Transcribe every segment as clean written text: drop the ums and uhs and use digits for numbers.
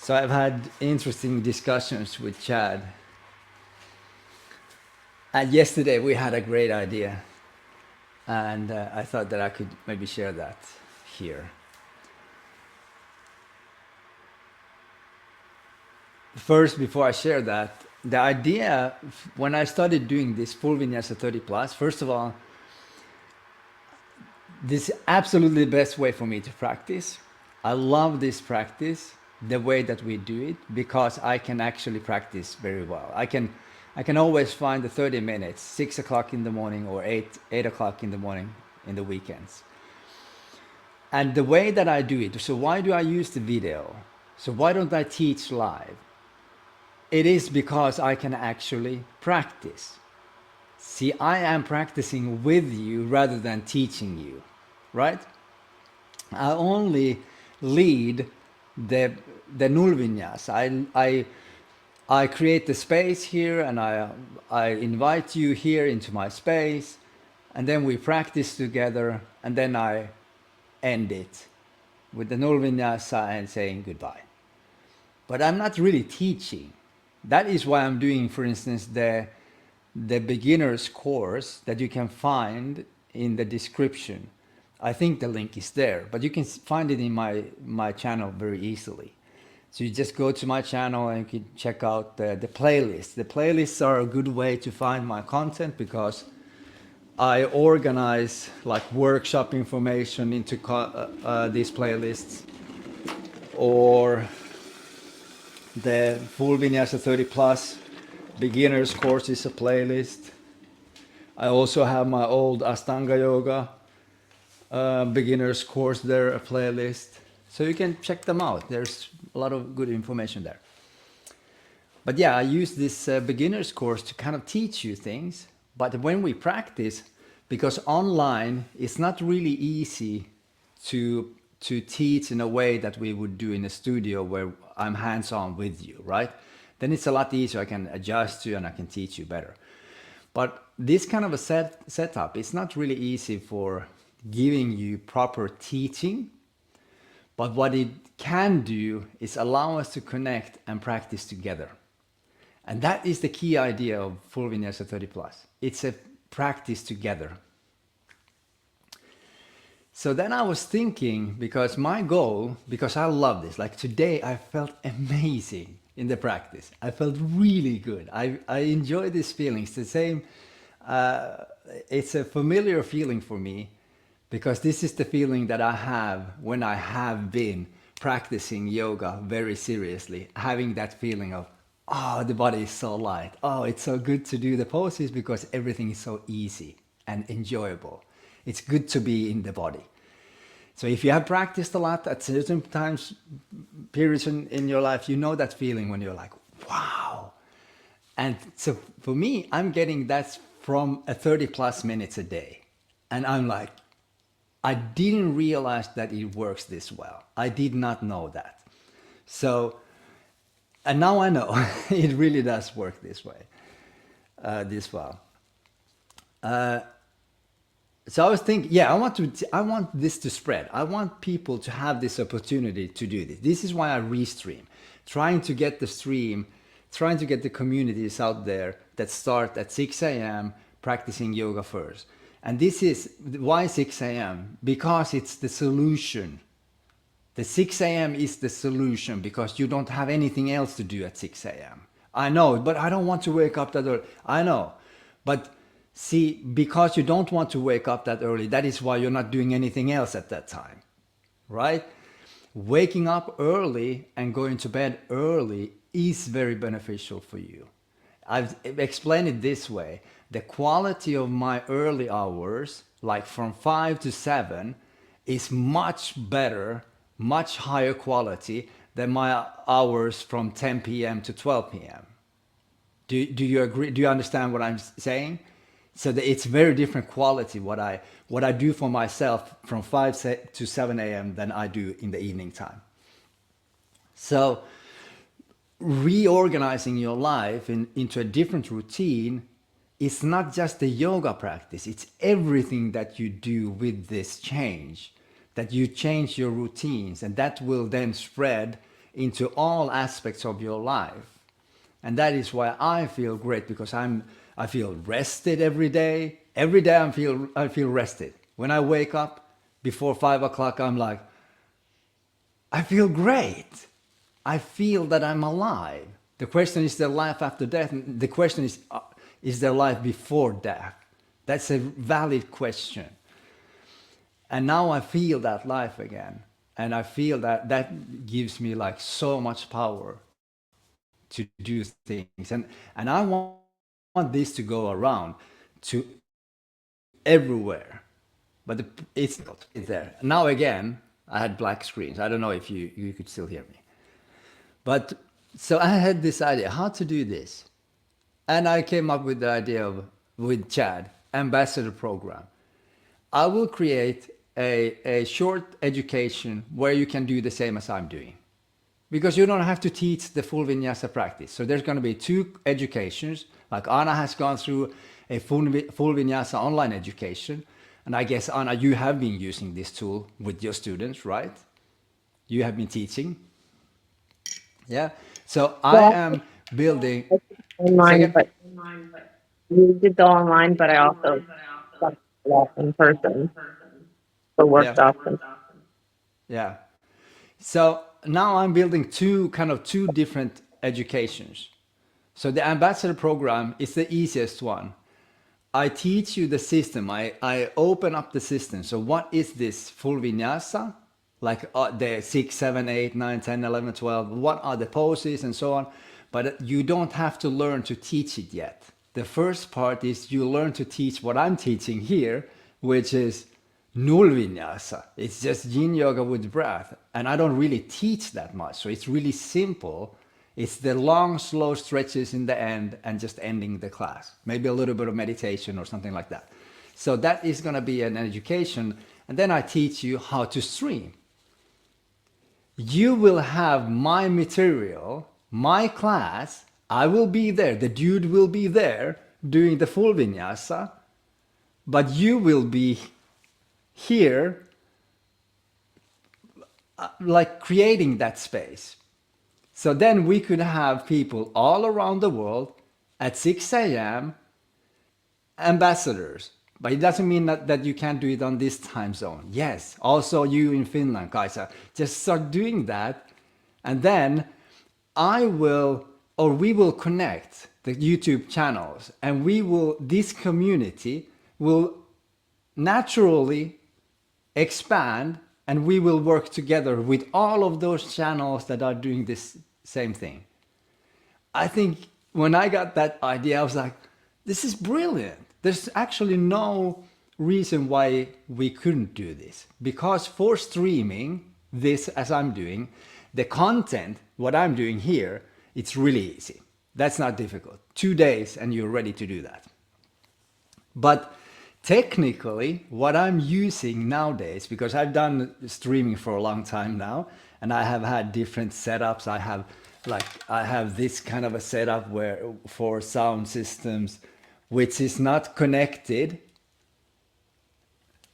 So I've had interesting discussions with Chad. And yesterday we had a great idea. And I thought that I could maybe share that here. First, before I share that, the idea when I started doing this Fullvinyasa 30 plus, first of all, this is absolutely the best way for me to practice. I love this practice, the way that we do it, because I can actually practice very well. I can always find the 30 minutes, 6 o'clock in the morning or 8 o'clock in the morning in the weekends. And the way that I do it, so why do I use the video? So why don't I teach live? It is because I can actually practice. See, I am practicing with you rather than teaching you, right? I only lead the null vinyasa. I create the space here, and I invite you here into my space, and then we practice together, and then I end it with the null vinyasa and saying goodbye. But I'm not really teaching. That is why I'm doing, for instance, the beginner's course that you can find in the description. I think the link is there, but you can find it in my channel very easily. So you just go to my channel and you can check out the playlist. The playlists are a good way to find my content because I organize like workshop information into these playlists, or the Full Vinyasa 30 Plus beginners course is a playlist. I also have my old Astanga Yoga beginners course there, a playlist. So you can check them out. There's a lot of good information there. But yeah, I use this beginners course to kind of teach you things. But when we practice, because online it's not really easy to teach in a way that we would do in a studio where I'm hands-on with you, right? Then it's a lot easier. I can adjust to you and I can teach you better. But this kind of a setup, it's not really easy for giving you proper teaching. But what it can do is allow us to connect and practice together. And that is the key idea of Full Vinyasa 30 Plus. It's a practice together. So then I was thinking, because my goal, because I love this, like today I felt amazing in the practice. I felt really good. I enjoy this feeling. It's the same, it's a familiar feeling for me, because this is the feeling that I have when I have been practicing yoga very seriously, having that feeling of, oh, the body is so light. Oh, it's so good to do the poses because everything is so easy and enjoyable. It's good to be in the body. So if you have practiced a lot at certain times, periods in your life, you know that feeling when you're like, wow. And so for me, I'm getting that from a 30 plus minutes a day. And I'm like, I didn't realize that it works this well. I did not know that. So, and now I know it really does work this way, this well. So I was thinking, yeah, I want this to spread. I want people to have this opportunity to do this. This is why I restream, trying to get the stream, trying to get the communities out there that start at 6 a.m. practicing yoga first. And this is why 6 a.m. because it's the solution. The 6 a.m. is the solution because you don't have anything else to do at 6 a.m. I know, but I don't want to wake up that early. I know, but see, because you don't want to wake up that early, that is why you're not doing anything else at that time, right? Waking up early and going to bed early is very beneficial for you. I've explained it this way. The quality of my early hours, like from 5 to 7, is much better, much higher quality than my hours from 10 p.m. to 12 p.m. Do you agree? Do you understand what I'm saying? So that it's very different quality what I do for myself from 5 to 7 a.m. than I do in the evening time. So reorganizing your life into a different routine is not just the yoga practice, it's everything that you do with this change, that you change your routines, and that will then spread into all aspects of your life. And that is why I feel great, because I feel rested every day. Every day I feel rested. When I wake up before 5 o'clock, I'm like, I feel great. I feel that I'm alive. The question is there life after death? The question is there life before death? That's a valid question. And now I feel that life again. And I feel that that gives me like so much power to do things. And I want this to go around to everywhere. But it's difficult. It's there. Now again, I had black screens. I don't know if you could still hear me. But so I had this idea how to do this. And I came up with the idea of, with Chad, ambassador program. I will create a short education where you can do the same as I'm doing. Because you don't have to teach the full vinyasa practice. So there's going to be two educations. Like Anna has gone through a full vinyasa online education. And I guess, Anna, you have been using this tool with your students, right? You have been teaching. Yeah. So I Well, am building. I did online, Second. but we did the online, but I also got a lot in person for Yeah. workshops. And Yeah. So now I'm building two different educations. So the ambassador program is the easiest one. I teach you the system. I open up the system. So what is this full vinyasa? Like the 6, 7, 8, 9, 10, 11, 12. What are the poses and so on? But you don't have to learn to teach it yet. The first part is you learn to teach what I'm teaching here, which is null vinyasa. It's just yin yoga with breath. And I don't really teach that much. So it's really simple. It's the long, slow stretches in the end and just ending the class. Maybe a little bit of meditation or something like that. So that is going to be an education. And then I teach you how to stream. You will have my material, my class. I will be there. The dude will be there doing the full vinyasa. But you will be here, like creating that space. So then we could have people all around the world at 6 a.m. ambassadors. But it doesn't mean that you can't do it on this time zone. Yes, also you in Finland, Kaisa, just start doing that. And then I will, or we will connect the YouTube channels, and this community will naturally expand, and we will work together with all of those channels that are doing this same thing. I think when I got that idea, I was like, this is brilliant. There's actually no reason why we couldn't do this. Because for streaming this as I'm doing, the content, what I'm doing here, it's really easy. That's not difficult. 2 days and you're ready to do that. But technically, what I'm using nowadays, because I've done streaming for a long time now, and I have had different setups. I have this kind of a setup where for sound systems, which is not connected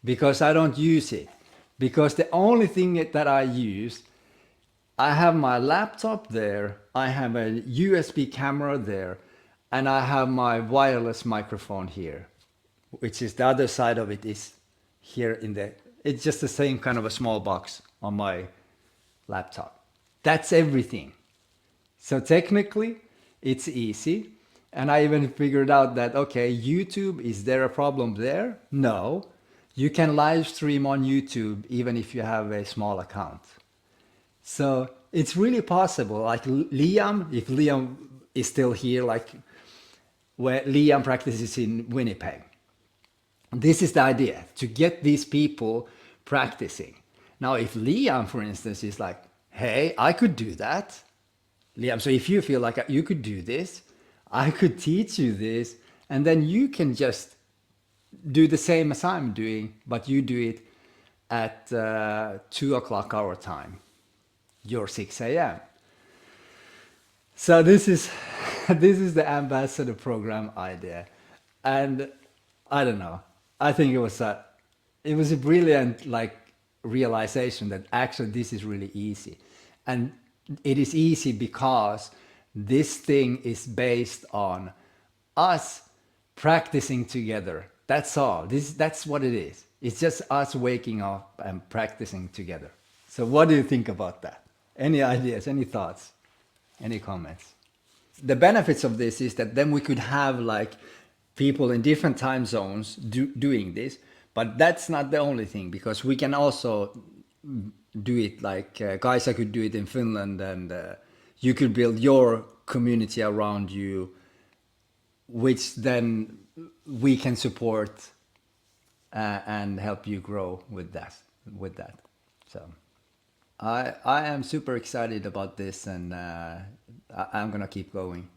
because I don't use it. Because the only thing that I use, I have my laptop there, I have a USB camera there, and I have my wireless microphone here, which is the other side of it is here in the, it's just the same kind of a small box on my laptop. That's everything. So technically, it's easy. And I even figured out that, okay, YouTube, is there a problem there? No. You can live stream on YouTube even if you have a small account. So it's really possible. Like Liam, if Liam is still here, like where Liam practices in Winnipeg. This is the idea, to get these people practicing. Now, if Liam, for instance, is like, hey, I could do that. Liam, so if you feel like you could do this, I could teach you this, and then you can just do the same as I'm doing, but you do it at 2 o'clock our time, your 6 a.m. So this is this is the ambassador program idea, and I don't know. I think it was a brilliant like realization that actually this is really easy, and it is easy because this thing is based on us practicing together. That's all. That's what it is. It's just us waking up and practicing together. So what do you think about that? Any ideas, any thoughts, any comments? The benefits of this is that then we could have like people in different time zones doing this, but that's not the only thing, because we can also do it like Kaisa could do it in Finland, and you could build your community around you, which then we can support and help you grow with that. So I am super excited about this, and I'm gonna keep going.